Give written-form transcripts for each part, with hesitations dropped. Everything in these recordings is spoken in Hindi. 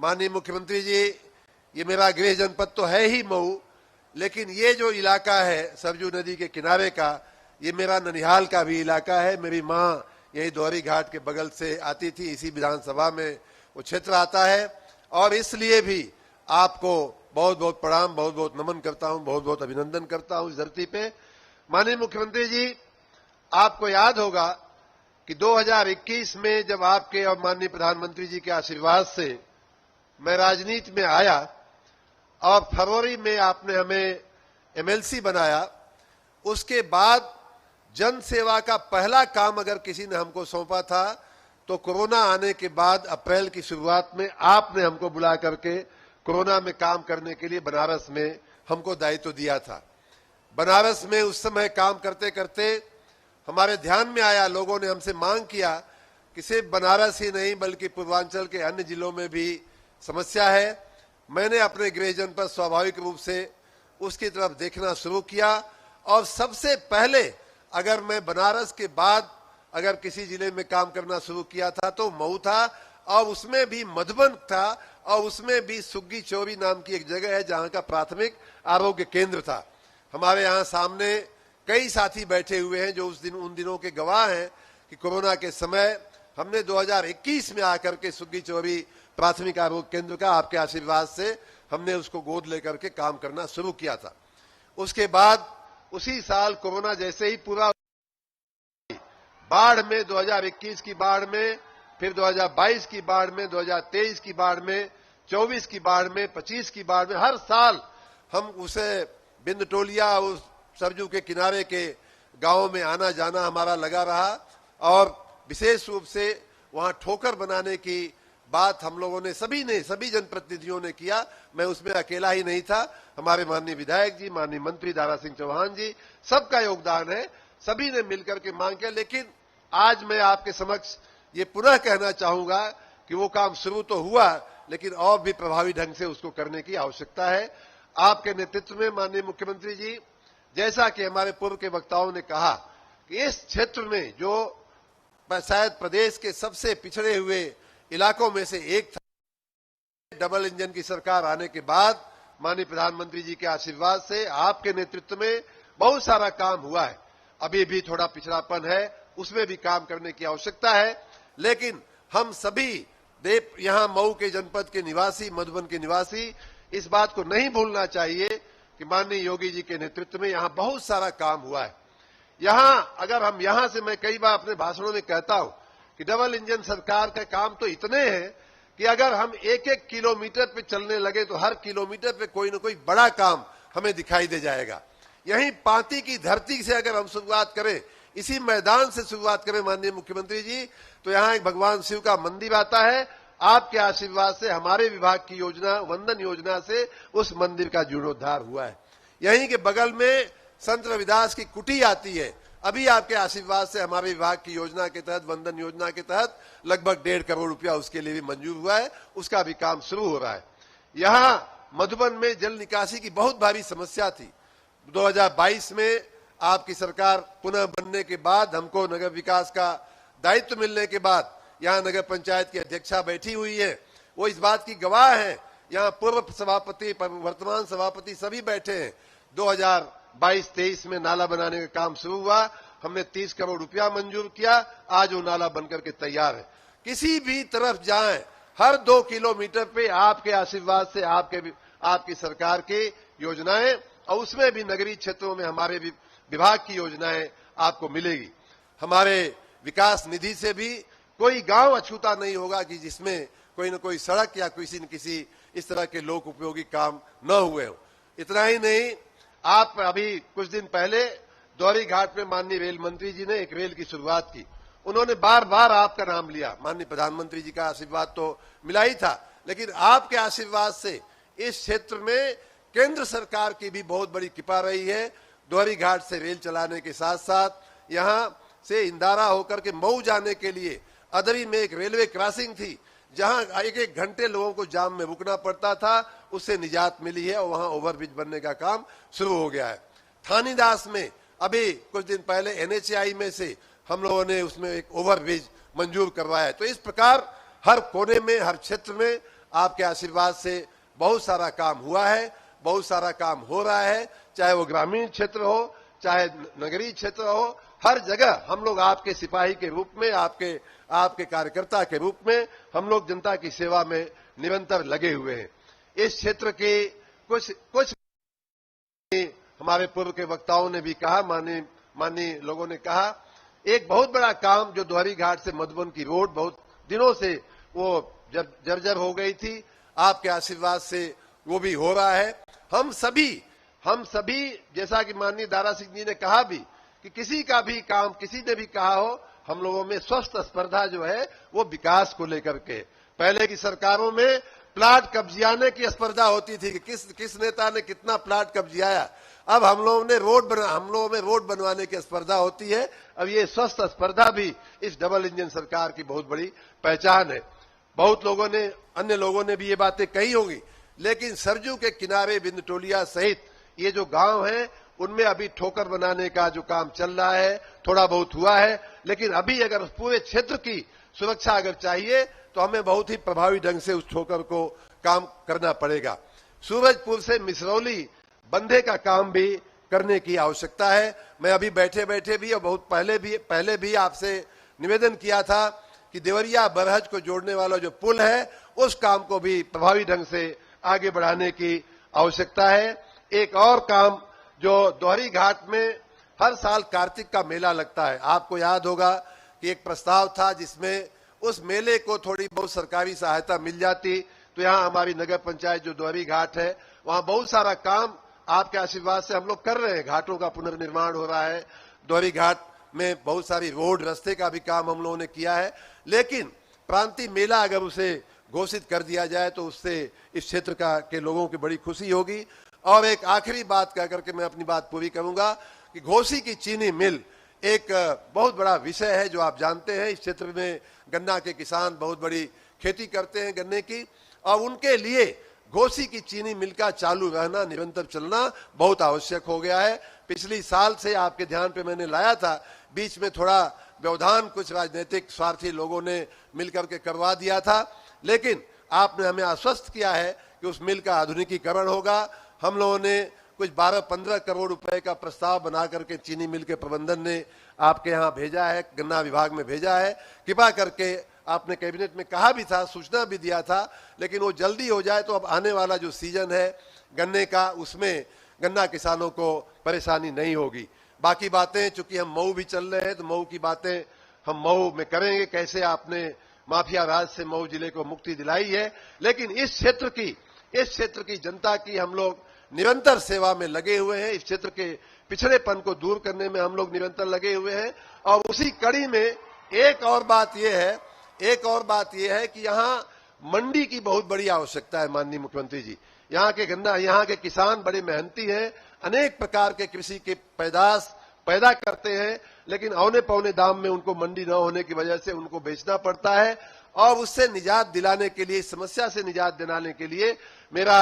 माननीय मुख्यमंत्री जी, ये मेरा गृह जनपद तो है ही मऊ, लेकिन ये जो इलाका है सरजू नदी के किनारे का, ये मेरा ननिहाल का भी इलाका है। मेरी माँ यही दोहरी घाट के बगल से आती थी, इसी विधानसभा में वो क्षेत्र आता है, और इसलिए भी आपको बहुत बहुत प्रणाम, बहुत बहुत नमन करता हूं, बहुत बहुत अभिनंदन करता हूं इस धरती पे। माननीय मुख्यमंत्री जी, आपको याद होगा कि 2021 में जब आपके और माननीय प्रधानमंत्री जी के आशीर्वाद से मैं राजनीति में आया और फरवरी में आपने हमें एमएलसी बनाया, उसके बाद जन सेवा का पहला काम अगर किसी ने हमको सौंपा था तो कोरोना आने के बाद अप्रैल की शुरुआत में आपने हमको बुला करके कोरोना में काम करने के लिए बनारस में हमको दायित्व दिया था। बनारस में उस समय काम करते करते हमारे ध्यान में आया, लोगों ने हमसे मांग किया कि सिर्फ बनारस ही नहीं बल्कि पूर्वांचल के अन्य जिलों में भी समस्या है। मैंने अपने गृह जनपद स्वाभाविक रूप से उसकी तरफ देखना शुरू किया, और सबसे पहले अगर मैं बनारस के बाद अगर किसी जिले में काम करना शुरू किया था तो मऊ था, और उसमें भी मधुबन था, और उसमें भी सुग्गी चौरी नाम की एक जगह है जहां का प्राथमिक आरोग्य केंद्र था। हमारे यहाँ सामने कई साथी बैठे हुए हैं जो उन दिनों के गवाह हैं कि कोरोना के समय हमने 2021 में आकर के सुग्गी चौरी प्राथमिक आरोग्य केंद्र का आपके आशीर्वाद से हमने उसको गोद लेकर के काम करना शुरू किया था। उसके बाद उसी साल कोरोना जैसे ही पूरा बाढ़ में, 2021 की बाढ़ में, फिर 2022 की बाढ़ में, 2023 की बाढ़ में, 24 की बाढ़ में, 25 की बाढ़ में, हर साल हम उसे बिंद टोलिया उस सरजू के किनारे के गांवों में आना जाना हमारा लगा रहा, और विशेष रूप से वहां ठोकर बनाने की बात हम लोगों ने सभी जनप्रतिनिधियों ने किया। मैं उसमें अकेला ही नहीं था, हमारे माननीय विधायक जी, माननीय मंत्री दारा सिंह चौहान जी, सबका योगदान है, सभी ने मिलकर के मांग किया। लेकिन आज मैं आपके समक्ष ये पुनः कहना चाहूंगा कि वो काम शुरू तो हुआ, लेकिन और भी प्रभावी ढंग से उसको करने की आवश्यकता है। आपके नेतृत्व में माननीय मुख्यमंत्री जी, जैसा कि हमारे पूर्व के वक्ताओं ने कहा कि इस क्षेत्र में जो शायद प्रदेश के सबसे पिछड़े हुए इलाकों में से एक था, डबल इंजन की सरकार आने के बाद माननीय प्रधानमंत्री जी के आशीर्वाद से आपके नेतृत्व में बहुत सारा काम हुआ है। अभी भी थोड़ा पिछड़ापन है, उसमें भी काम करने की आवश्यकता है, लेकिन हम सभी यहाँ मऊ के जनपद के निवासी, मधुबन के निवासी इस बात को नहीं भूलना चाहिए कि माननीय योगी जी के नेतृत्व में यहाँ बहुत सारा काम हुआ है। यहाँ अगर हम यहाँ से, मैं कई बार अपने भाषणों में कहता हूं कि डबल इंजन सरकार का काम तो इतने हैं कि अगर हम एक एक किलोमीटर पे चलने लगे तो हर किलोमीटर पे कोई न कोई बड़ा काम हमें दिखाई दे जाएगा। यहीं पाती की धरती से अगर हम शुरुआत करें, इसी मैदान से शुरुआत करें माननीय मुख्यमंत्री जी, तो यहाँ एक भगवान शिव का मंदिर आता है। आपके आशीर्वाद से हमारे विभाग की योजना, वंदन योजना से उस मंदिर का जीर्णोद्धार हुआ है। यहीं के बगल में संत रविदास की कुटी आती है, अभी आपके आशीर्वाद से हमारे विभाग की योजना के तहत, वंदन योजना के तहत लगभग 1.5 करोड़ रुपया उसके लिए भी मंजूर हुआ है, उसका भी काम शुरू हो रहा है। यहाँ मधुबन में जल निकासी की बहुत भारी समस्या थी। 2022 में आपकी सरकार पुनः बनने के बाद, हमको नगर विकास का दायित्व मिलने के बाद, यहाँ नगर पंचायत की अध्यक्षा बैठी हुई है, वो इस बात की गवाह है। यहाँ पूर्व सभापति, वर्तमान सभापति सभी बैठे हैं। 2022-23 में नाला बनाने का काम शुरू हुआ, हमने 30 करोड़ रुपया मंजूर किया, आज वो नाला बनकर के तैयार है। किसी भी तरफ जाएं, हर 2 किलोमीटर पे आपके आशीर्वाद से आपकी सरकार की योजनाएं, और उसमें भी नगरीय क्षेत्रों में हमारे विभाग की योजनाएं आपको मिलेगी। हमारे विकास निधि से भी कोई गांव अछूता नहीं होगा कि जिसमें कोई न कोई सड़क या किसी न किसी इस तरह के लोक उपयोगी काम न हुए हो। इतना ही नहीं, आप अभी कुछ दिन पहले दोहरी घाट में माननीय रेल मंत्री जी ने एक रेल की शुरुआत की। उन्होंने बार बार आपका नाम लिया। माननीय प्रधानमंत्री जी का आशीर्वाद तो मिला ही था, लेकिन आपके आशीर्वाद से इस क्षेत्र में केंद्र सरकार की भी बहुत बड़ी कृपा रही है। दोहरी घाट से रेल चलाने के साथ साथ यहाँ से इंदारा होकर के मऊ जाने के लिए अदरी में एक रेलवे क्रॉसिंग थी, जहां 1-1 घंटे लोगों को जाम में रुकना पड़ता था, उससे निजात मिली है और वहां ओवरब्रिज बनने का काम शुरू हो गया है। थानीदास में अभी कुछ दिन पहले NHAI में से हम लोगों ने उसमें एक ओवरब्रिज मंजूर करवाया है। तो इस प्रकार हर कोने में, हर क्षेत्र में आपके आशीर्वाद से बहुत सारा काम हुआ है, बहुत सारा काम हो रहा है, चाहे वो ग्रामीण क्षेत्र हो, चाहे नगरीय क्षेत्र हो, हर जगह हम लोग आपके सिपाही के रूप में, आपके कार्यकर्ता के रूप में हम लोग जनता की सेवा में निरंतर लगे हुए हैं। इस क्षेत्र के कुछ हमारे पूर्व के वक्ताओं ने भी कहा, माननीय लोगों ने कहा, एक बहुत बड़ा काम जो दोहरी घाट से मधुबन की रोड बहुत दिनों से वो जर्जर हो गई थी, आपके आशीर्वाद से वो भी हो रहा है। हम सभी जैसा कि माननीय दारा सिंह जी ने कहा भी कि किसी का भी काम किसी ने भी कहा हो, हम लोगों में स्वस्थ स्पर्धा जो है वो विकास को लेकर के। पहले की सरकारों में प्लाट कब्जियाने की स्पर्धा होती थी कि किस नेता ने कितना प्लाट कब्जियाया। अब हम लोगों में रोड बनवाने की स्पर्धा होती है। अब ये स्वस्थ स्पर्धा भी इस डबल इंजन सरकार की बहुत बड़ी पहचान है। बहुत लोगों ने, अन्य लोगों ने भी ये बातें कही होंगी, लेकिन सरजू के किनारे बिंदटोलिया सहित ये जो गांव हैं उनमें अभी ठोकर बनाने का जो काम चल रहा है, थोड़ा बहुत हुआ है, लेकिन अभी अगर पूरे क्षेत्र की सुरक्षा अगर चाहिए तो हमें बहुत ही प्रभावी ढंग से उस ठोकर को काम करना पड़ेगा। सूरजपुर से मिसरौली बंधे का काम भी करने की आवश्यकता है। मैं अभी बैठे भी और बहुत पहले भी आपसे निवेदन किया था कि देवरिया बरहज को जोड़ने वाला जो पुल है उस काम को भी प्रभावी ढंग से आगे बढ़ाने की आवश्यकता है। एक और काम जो दोहरी घाट में हर साल कार्तिक का मेला लगता है, आपको याद होगा कि एक प्रस्ताव था जिसमें उस मेले को थोड़ी बहुत सरकारी सहायता मिल जाती तो यहाँ हमारी नगर पंचायत जो दोहरी घाट है वहां बहुत सारा काम आपके आशीर्वाद से हम लोग कर रहे हैं। घाटों का पुनर्निर्माण हो रहा है, दोहरी घाट में बहुत सारी रोड रास्ते का भी काम हम लोगों ने किया है, लेकिन प्रांतीय मेला अगर उसे घोषित कर दिया जाए तो उससे इस क्षेत्र के लोगों की बड़ी खुशी होगी। और एक आखिरी बात कह करके मैं अपनी बात पूरी करूंगा कि घोसी की चीनी मिल एक बहुत बड़ा विषय है। जो आप जानते हैं, इस क्षेत्र में गन्ना के किसान बहुत बड़ी खेती करते हैं गन्ने की, और उनके लिए घोसी की चीनी मिल का चालू रहना, निरंतर चलना बहुत आवश्यक हो गया है। पिछली साल से आपके ध्यान पे मैंने लाया था, बीच में थोड़ा व्यवधान कुछ राजनीतिक स्वार्थी लोगों ने मिलकर के करवा दिया था, लेकिन आपने हमें आश्वस्त किया है कि उस मिल का आधुनिकीकरण होगा। हम लोगों ने कुछ 12-15 करोड़ रुपए का प्रस्ताव बना करके चीनी मिल के प्रबंधन ने आपके यहाँ भेजा है, गन्ना विभाग में भेजा है। कृपा करके, आपने कैबिनेट में कहा भी था, सूचना भी दिया था, लेकिन वो जल्दी हो जाए तो अब आने वाला जो सीजन है गन्ने का, उसमें गन्ना किसानों को परेशानी नहीं होगी। बाकी बातें चूंकि हम मऊ भी चल रहे हैं तो मऊ की बातें हम मऊ में करेंगे, कैसे आपने माफिया राज से मऊ जिले को मुक्ति दिलाई है। लेकिन इस क्षेत्र की जनता की हम लोग निरंतर सेवा में लगे हुए हैं। इस क्षेत्र के पिछड़ेपन को दूर करने में हम लोग निरंतर लगे हुए हैं। और उसी कड़ी में एक और बात यह है कि यहाँ मंडी की बहुत बड़ी आवश्यकता है। माननीय मुख्यमंत्री जी, यहाँ के किसान बड़े मेहनती हैं, अनेक प्रकार के कृषि के पैदाश पैदा करते हैं, लेकिन औने पौने दाम में उनको मंडी न होने की वजह से उनको बेचना पड़ता है। और उससे निजात दिलाने के लिए, इस समस्या से निजात दिलाने के लिए मेरा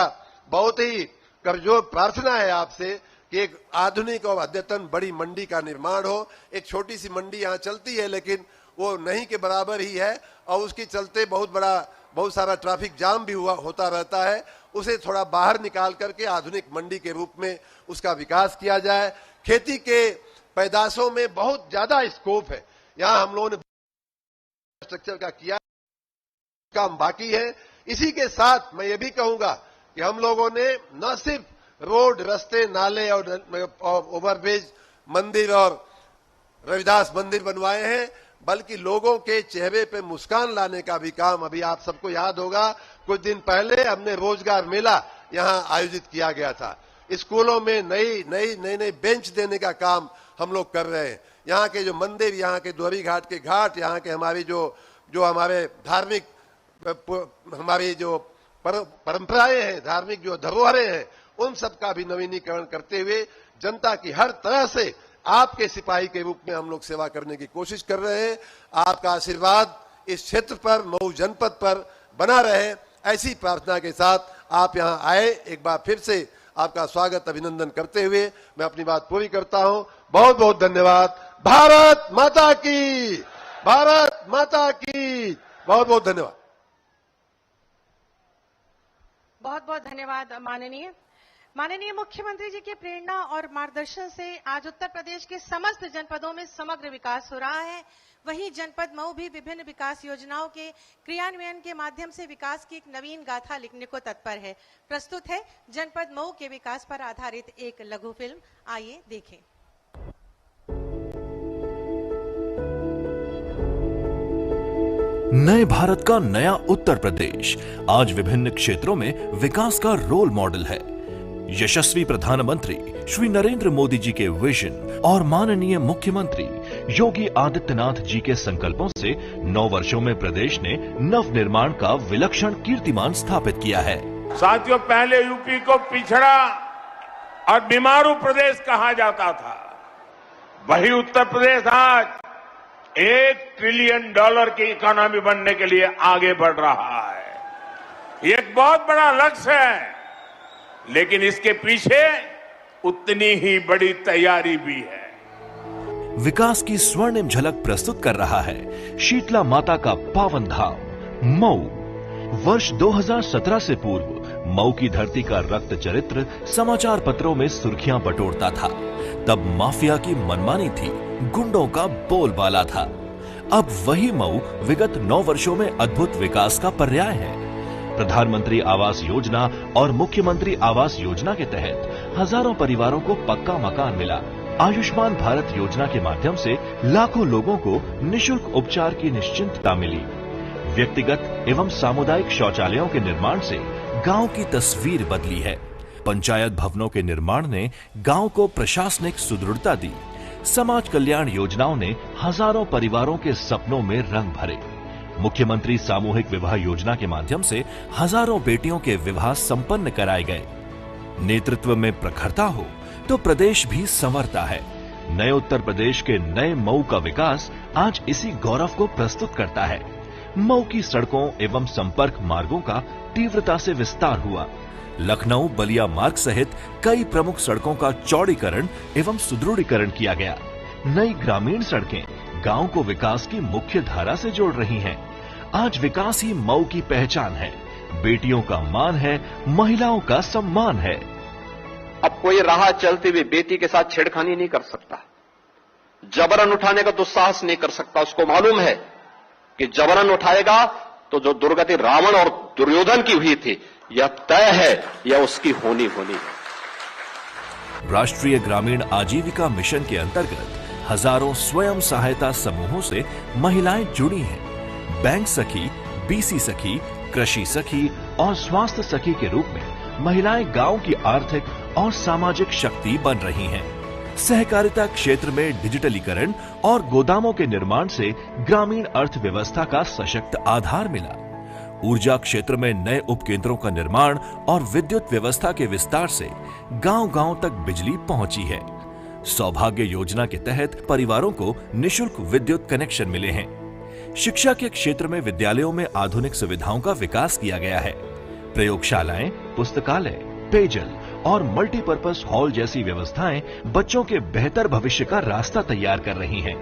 बहुत ही करजोर प्रार्थना है आपसे कि एक आधुनिक और अद्यतन बड़ी मंडी का निर्माण हो। एक छोटी सी मंडी यहाँ चलती है, लेकिन वो नहीं के बराबर ही है, और उसके चलते बहुत सारा ट्रैफिक जाम भी होता रहता है। उसे थोड़ा बाहर निकाल करके आधुनिक मंडी के रूप में उसका विकास किया जाए। खेती के पैदाशों में बहुत ज्यादा स्कोप है। यहाँ हम लोगों ने स्ट्रक्चर का किया काम बाकी है। इसी के साथ मैं ये भी कहूंगा कि हम लोगों ने न सिर्फ रोड, रास्ते, नाले और ओवरब्रिज, मंदिर और रविदास मंदिर बनवाए हैं, बल्कि लोगों के चेहरे पे मुस्कान लाने का भी काम, अभी आप सबको याद होगा कुछ दिन पहले हमने रोजगार मेला यहाँ आयोजित किया गया था। स्कूलों में नई बेंच देने का काम हम लोग कर रहे हैं। यहाँ के जो मंदिर, यहाँ के दोहरी घाट के घाट, यहाँ के हमारी जो हमारे धार्मिक, हमारी जो परंपराएं हैं, धार्मिक जो धरोहरें हैं, उन सब का भी नवीनीकरण करते हुए जनता की हर तरह से आपके सिपाही के रूप में हम लोग सेवा करने की कोशिश कर रहे हैं। आपका आशीर्वाद इस क्षेत्र पर, मऊ जनपद पर बना रहे, ऐसी प्रार्थना के साथ आप यहां आए। एक बार फिर से आपका स्वागत, अभिनंदन करते हुए मैं अपनी बात पूरी करता हूं। बहुत बहुत धन्यवाद। भारत माता की, भारत माता की, बहुत बहुत धन्यवाद। बहुत बहुत धन्यवाद माननीय मुख्यमंत्री जी के प्रेरणा और मार्गदर्शन से आज उत्तर प्रदेश के समस्त जनपदों में समग्र विकास हो रहा है। वहीं जनपद मऊ भी विभिन्न विकास योजनाओं के क्रियान्वयन के माध्यम से विकास की एक नवीन गाथा लिखने को तत्पर है। प्रस्तुत है जनपद मऊ के विकास पर आधारित एक लघु फिल्म, आइए देखें। नए भारत का नया उत्तर प्रदेश आज विभिन्न क्षेत्रों में विकास का रोल मॉडल है। यशस्वी प्रधानमंत्री श्री नरेंद्र मोदी जी के विजन और माननीय मुख्यमंत्री योगी आदित्यनाथ जी के संकल्पों से 9 वर्षों में प्रदेश ने नव निर्माण का विलक्षण कीर्तिमान स्थापित किया है। साथियों, पहले यूपी को पिछड़ा और बीमारू प्रदेश कहा जाता था, वही उत्तर प्रदेश आज $1 ट्रिलियन की इकोनॉमी बनने के लिए आगे बढ़ रहा है। ये एक बहुत बड़ा लक्ष्य है, लेकिन इसके पीछे उतनी ही बड़ी तैयारी भी है। विकास की स्वर्णिम झलक प्रस्तुत कर रहा है शीतला माता का पावन धाम मऊ। वर्ष 2017 से पूर्व मऊ की धरती का रक्त चरित्र समाचार पत्रों में सुर्खियां बटोरता था। तब माफिया की मनमानी थी, गुंडों का बोलबाला था। अब वही मऊ विगत 9 वर्षों में अद्भुत विकास का पर्याय है। प्रधानमंत्री आवास योजना और मुख्यमंत्री आवास योजना के तहत हजारों परिवारों को पक्का मकान मिला। आयुष्मान भारत योजना के माध्यम से लाखों लोगों को निशुल्क उपचार की निश्चिंतता मिली। व्यक्तिगत एवं सामुदायिक शौचालयों के निर्माण से गांव की तस्वीर बदली है। पंचायत भवनों के निर्माण ने गांव को प्रशासनिक सुदृढ़ता दी। समाज कल्याण योजनाओं ने हजारों परिवारों के सपनों में रंग भरे। मुख्यमंत्री सामूहिक विवाह योजना के माध्यम से हजारों बेटियों के विवाह संपन्न कराए गए। नेतृत्व में प्रखरता हो तो प्रदेश भी संवरता है। नए उत्तर प्रदेश के नए मऊ का विकास आज इसी गौरव को प्रस्तुत करता है। मऊ की सड़कों एवं संपर्क मार्गों का तीव्रता से विस्तार हुआ। लखनऊ बलिया मार्ग सहित कई प्रमुख सड़कों का चौड़ीकरण एवं सुदृढ़ीकरण किया गया। नई ग्रामीण सड़कें गांव को विकास की मुख्य धारा से जोड़ रही हैं। आज विकास ही मऊ की पहचान है। बेटियों का मान है, महिलाओं का सम्मान है। अब कोई राह चलते हुए बेटी के साथ छेड़खानी नहीं कर सकता, जबरन उठाने का दुस्साहस नहीं कर सकता। उसको मालूम है कि जबरन उठाएगा तो जो दुर्गति रावण और दुर्योधन की हुई थी, यह तय है, यह उसकी होनी है। राष्ट्रीय ग्रामीण आजीविका मिशन के अंतर्गत हजारों स्वयं सहायता समूहों से महिलाएं जुड़ी हैं। बैंक सखी, बीसी सखी, कृषि सखी और स्वास्थ्य सखी के रूप में महिलाएं गांव की आर्थिक और सामाजिक शक्ति बन रही हैं। सहकारिता क्षेत्र में डिजिटलीकरण और गोदामों के निर्माण से ग्रामीण अर्थव्यवस्था का सशक्त आधार मिला। ऊर्जा क्षेत्र में नए उपकेंद्रों का निर्माण और विद्युत व्यवस्था के विस्तार से गांव-गांव तक बिजली पहुंची है। सौभाग्य योजना के तहत परिवारों को निशुल्क विद्युत कनेक्शन मिले हैं। शिक्षा के क्षेत्र में विद्यालयों में आधुनिक सुविधाओं का विकास किया गया है। प्रयोगशालाएं, पुस्तकालय, पेयजल और मल्टीपर्पज हॉल जैसी व्यवस्थाएं बच्चों के बेहतर भविष्य का रास्ता तैयार कर रही हैं।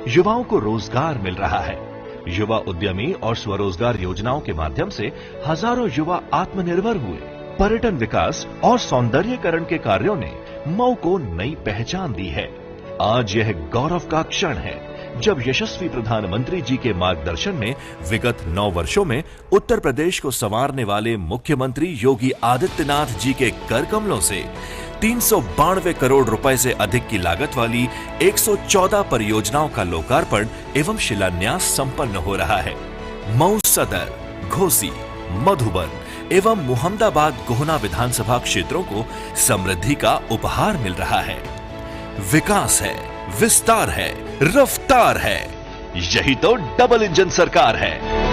युवाओं को रोजगार मिल रहा है। युवा उद्यमी और स्वरोजगार योजनाओं के माध्यम से हजारों युवा आत्मनिर्भर हुए। पर्यटन विकास और सौंदर्यीकरण के कार्यों ने मऊ को नई पहचान दी है। आज यह गौरव का क्षण है जब यशस्वी प्रधानमंत्री जी के मार्गदर्शन में विगत 9 वर्षों में उत्तर प्रदेश को संवारने वाले मुख्यमंत्री योगी आदित्यनाथ जी के कर कमलों से 392 करोड़ रुपए से अधिक की लागत वाली 114 परियोजनाओं का लोकार्पण एवं शिलान्यास संपन्न हो रहा है। मऊ सदर, घोसी, मधुबन एवं मुहम्मदाबाद गोहना विधानसभा क्षेत्रों को समृद्धि का उपहार मिल रहा है। विकास है, विस्तार है, रफ्तार है। यही तो डबल इंजन सरकार है।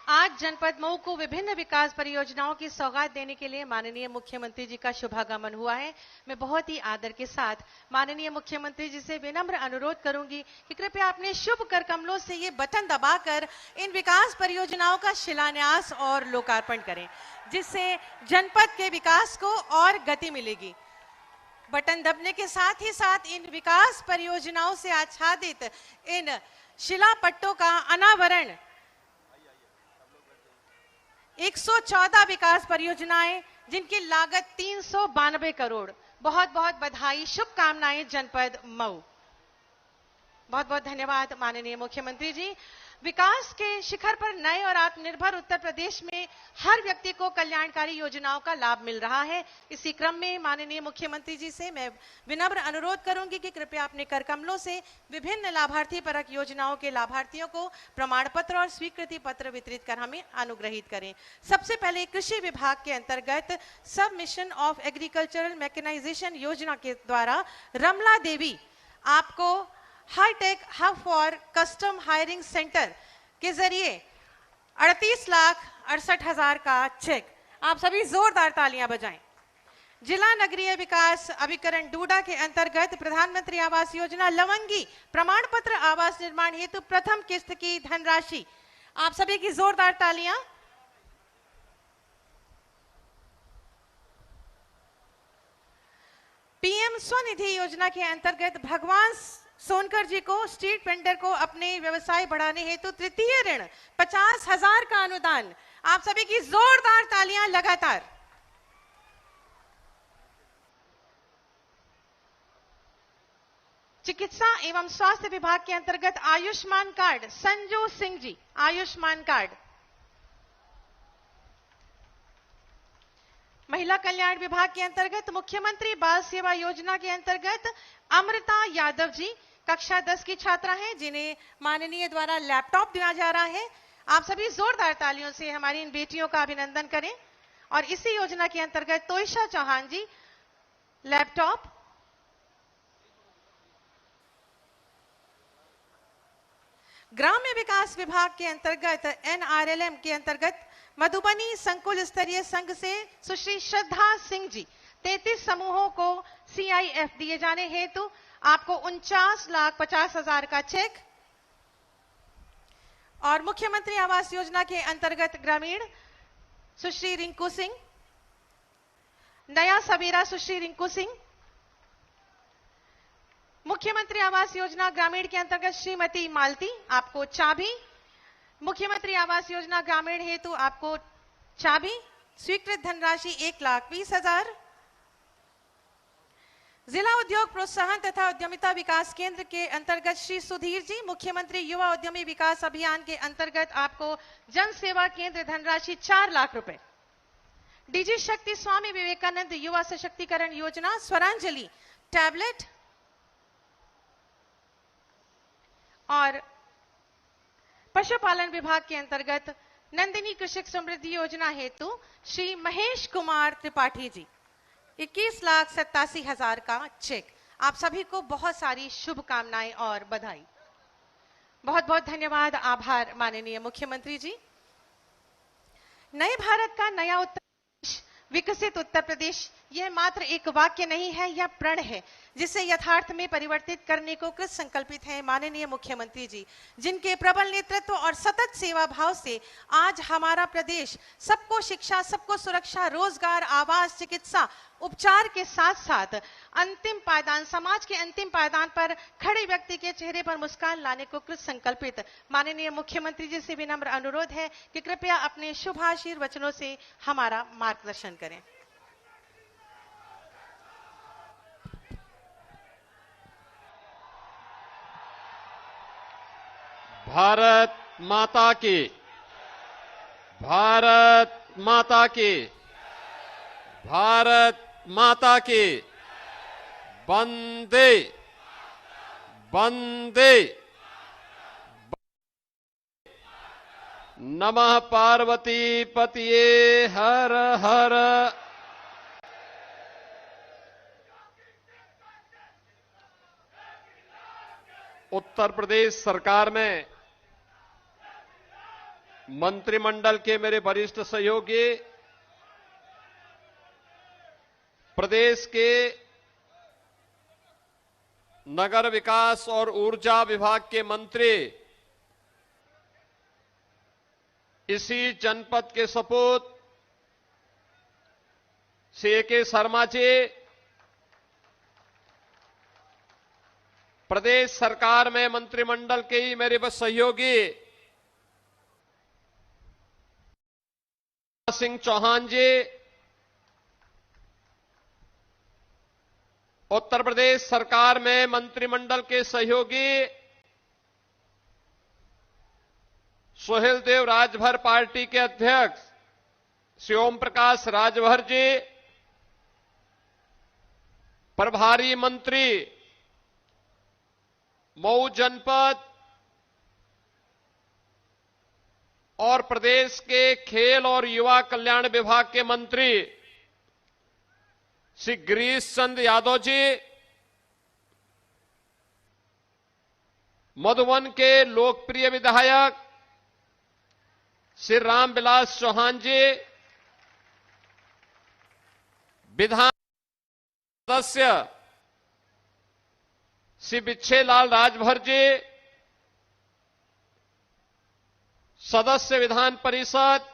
आज जनपद मऊ को विभिन्न विकास परियोजनाओं की सौगात देने के लिए माननीय मुख्यमंत्री जी का शुभागमन हुआ है। मैं बहुत ही आदर के साथ माननीय मुख्यमंत्री जी से विनम्र अनुरोध करूंगी कि कृपया अपने शुभ कर कमलों से ये बटन दबाकर इन विकास परियोजनाओं का शिलान्यास और लोकार्पण करें, जिससे जनपद के विकास को और गति मिलेगी। बटन दबने के साथ ही साथ इन विकास परियोजनाओं से आच्छादित इन शिलापट्टों का अनावरण 114 विकास परियोजनाएं जिनकी लागत 392 करोड़। बहुत बहुत बधाई, शुभकामनाएं जनपद मऊ। बहुत बहुत धन्यवाद माननीय मुख्यमंत्री जी। विकास के शिखर पर नए और आत्मनिर्भर उत्तर प्रदेश में हर व्यक्ति को कल्याणकारी योजनाओं का लाभ मिल रहा है। इसी क्रम में माननीय मुख्यमंत्री जी से मैं विनम्र अनुरोध करूंगी कि कृपया अपने कर कमलों से विभिन्न लाभार्थी परक योजनाओं के लाभार्थियों को प्रमाण पत्र और स्वीकृति पत्र वितरित कर हमें अनुग्रहित करें। सबसे पहले कृषि विभाग के अंतर्गत सब मिशन ऑफ एग्रीकल्चरल मैकेनाइजेशन योजना के द्वारा रमला देवी आपको hi tech hub for custom hiring centre के जरिए 38,68,000 का चेक। आप सभी जोरदार तालियां बजाएं। जिला नगरीय विकास अभिकरण डूडा के अंतर्गत प्रधानमंत्री आवास योजना लवंगी प्रमाण पत्र आवास निर्माण हेतु प्रथम किस्त की धनराशि। आप सभी की जोरदार तालियां। पीएम स्वनिधि योजना के अंतर्गत भगवान सोनकर जी को स्ट्रीट वेंडर को अपने व्यवसाय बढ़ाने हेतु तृतीय ऋण 50,000 का अनुदान। आप सभी की जोरदार तालियां लगातार। चिकित्सा एवं स्वास्थ्य विभाग के अंतर्गत आयुष्मान कार्ड संजू सिंह जी, आयुष्मान कार्ड। महिला कल्याण विभाग के अंतर्गत मुख्यमंत्री बाल सेवा योजना के अंतर्गत अमृता यादव जी कक्षा 10 की छात्रा हैं, जिन्हें माननीय द्वारा लैपटॉप दिया जा रहा है। आप सभी जोरदार तालियों से हमारी इन बेटियों का अभिनंदन करें। और इसी योजना के अंतर्गत तोइशा चौहान जी लैपटॉप। ग्राम्य विकास विभाग के अंतर्गत एनआरएलएम के अंतर्गत मधुबनी संकुल स्तरीय संघ से सुश्री श्रद्धा सिंह जी 33 समूहों को सीआईएफ दिए जाने हेतु आपको 49,50,000 का चेक। और मुख्यमंत्री आवास योजना के अंतर्गत ग्रामीण सुश्री रिंकू सिंह, नया सवेरा सुश्री रिंकू सिंह। मुख्यमंत्री आवास योजना ग्रामीण के अंतर्गत श्रीमती मालती, आपको चाबी। मुख्यमंत्री आवास योजना ग्रामीण हेतु आपको चाबी। स्वीकृत धनराशि 1,20,000। जिला उद्योग प्रोत्साहन तथा उद्यमिता विकास केंद्र के अंतर्गत श्री सुधीर जी, मुख्यमंत्री युवा उद्यमी विकास अभियान के अंतर्गत आपको जन सेवा केंद्र धनराशि 4 लाख रुपए। डीजी शक्ति स्वामी विवेकानंद युवा सशक्तिकरण योजना स्वरांजलि टैबलेट। और पशुपालन विभाग के अंतर्गत नंदिनी कृषक समृद्धि योजना हेतु श्री महेश कुमार त्रिपाठी जी 21,87,000 का चेक। आप सभी को बहुत सारी शुभकामनाएं और बधाई। बहुत बहुत धन्यवाद, आभार माननीय मुख्यमंत्री जी। नए भारत का नया उत्तर प्रदेश, विकसित उत्तर प्रदेश, यह मात्र एक वाक्य नहीं है, यह प्रण है जिसे यथार्थ में परिवर्तित करने को कृत संकल्पित है माननीय मुख्यमंत्री जी, जिनके प्रबल नेतृत्व और सतत सेवा भाव से आज हमारा प्रदेश सबको शिक्षा, सबको सुरक्षा, रोजगार, आवास, चिकित्सा, उपचार के साथ साथ अंतिम पायदान, समाज के अंतिम पायदान पर खड़े व्यक्ति के चेहरे पर मुस्कान लाने को कृत संकल्पित माननीय मुख्यमंत्री जी से विनम्र अनुरोध है कि कृपया अपने शुभाशीर्वचनों से हमारा मार्गदर्शन करें। भारत माता की, भारत माता की, भारत माता की, वंदे वंदे। नमः पार्वती पतिये हर हर। उत्तर प्रदेश सरकार में मंत्रिमंडल के मेरे वरिष्ठ सहयोगी, प्रदेश के नगर विकास और ऊर्जा विभाग के मंत्री, इसी जनपद के सपूत C.K. शर्मा जी, प्रदेश सरकार में मंत्रिमंडल के ही मेरे सहयोगी सिंह चौहान जी, उत्तर प्रदेश सरकार में मंत्रिमंडल के सहयोगी सुहेल देव राजभर पार्टी के अध्यक्ष श्री ओम प्रकाश राजभर जी, प्रभारी मंत्री मऊ जनपद और प्रदेश के खेल और युवा कल्याण विभाग के मंत्री श्री गिरीश चंद्र यादव जी, मधुबन के लोकप्रिय विधायक श्री रामविलास चौहान जी, विधान सदस्य श्री बिच्छेलाल राजभर जी, सदस्य विधान परिषद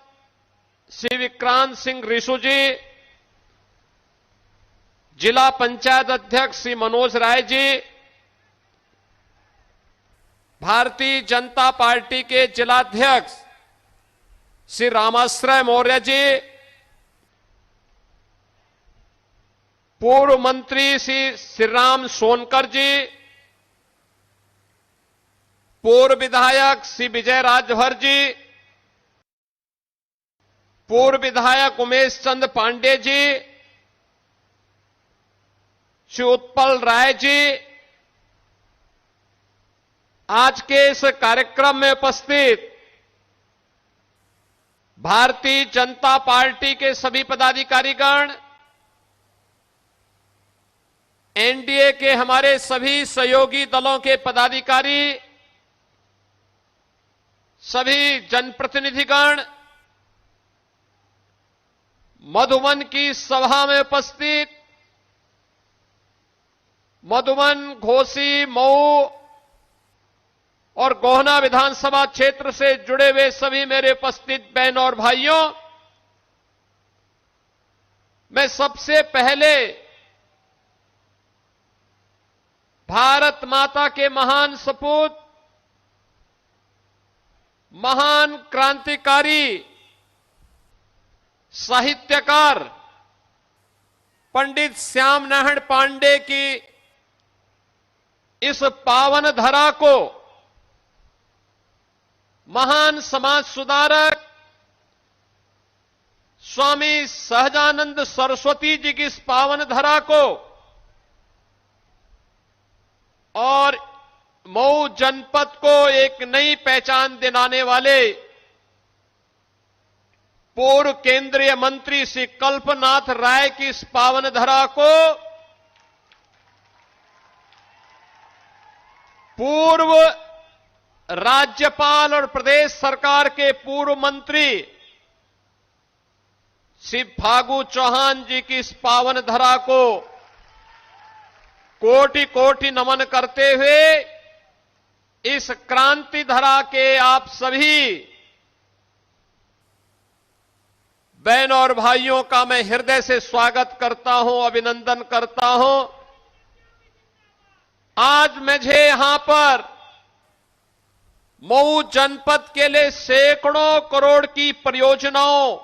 श्री विक्रांत सिंह रिशु जी, जिला पंचायत अध्यक्ष श्री मनोज राय जी, भारतीय जनता पार्टी के जिलाध्यक्ष श्री रामाश्रय मौर्य जी, पूर्व मंत्री श्री श्रीराम सोनकर जी, पूर्व विधायक श्री विजय राजभर जी, पूर्व विधायक उमेश चंद्र पांडे जी, श्री उत्पल राय जी, आज के इस कार्यक्रम में उपस्थित भारतीय जनता पार्टी के सभी पदाधिकारीगण, एनडीए के हमारे सभी सहयोगी दलों के पदाधिकारी, सभी जनप्रतिनिधिगण, मधुबन की सभा में उपस्थित मधुबन, घोसी, मऊ और गोहना विधानसभा क्षेत्र से जुड़े हुए सभी मेरे उपस्थित बहनों और भाइयों, मैं सबसे पहले भारत माता के महान सपूत, महान क्रांतिकारी साहित्यकार पंडित श्याम नारायण पांडे की इस पावन धरा को, महान समाज सुधारक स्वामी सहजानंद सरस्वती जी की इस पावन धरा को और मऊ जनपद को एक नई पहचान दिलाने वाले पूर्व केंद्रीय मंत्री श्री कल्पनाथ राय की इस पावन धरा को, पूर्व राज्यपाल और प्रदेश सरकार के पूर्व मंत्री श्री फागू चौहान जी की इस पावन धरा को कोटि कोटि नमन करते हुए इस क्रांति धरा के आप सभी बहनों और भाइयों का मैं हृदय से स्वागत करता हूं, अभिनंदन करता हूं। आज मुझे यहां पर मऊ जनपद के लिए सैकड़ों करोड़ की परियोजनाओं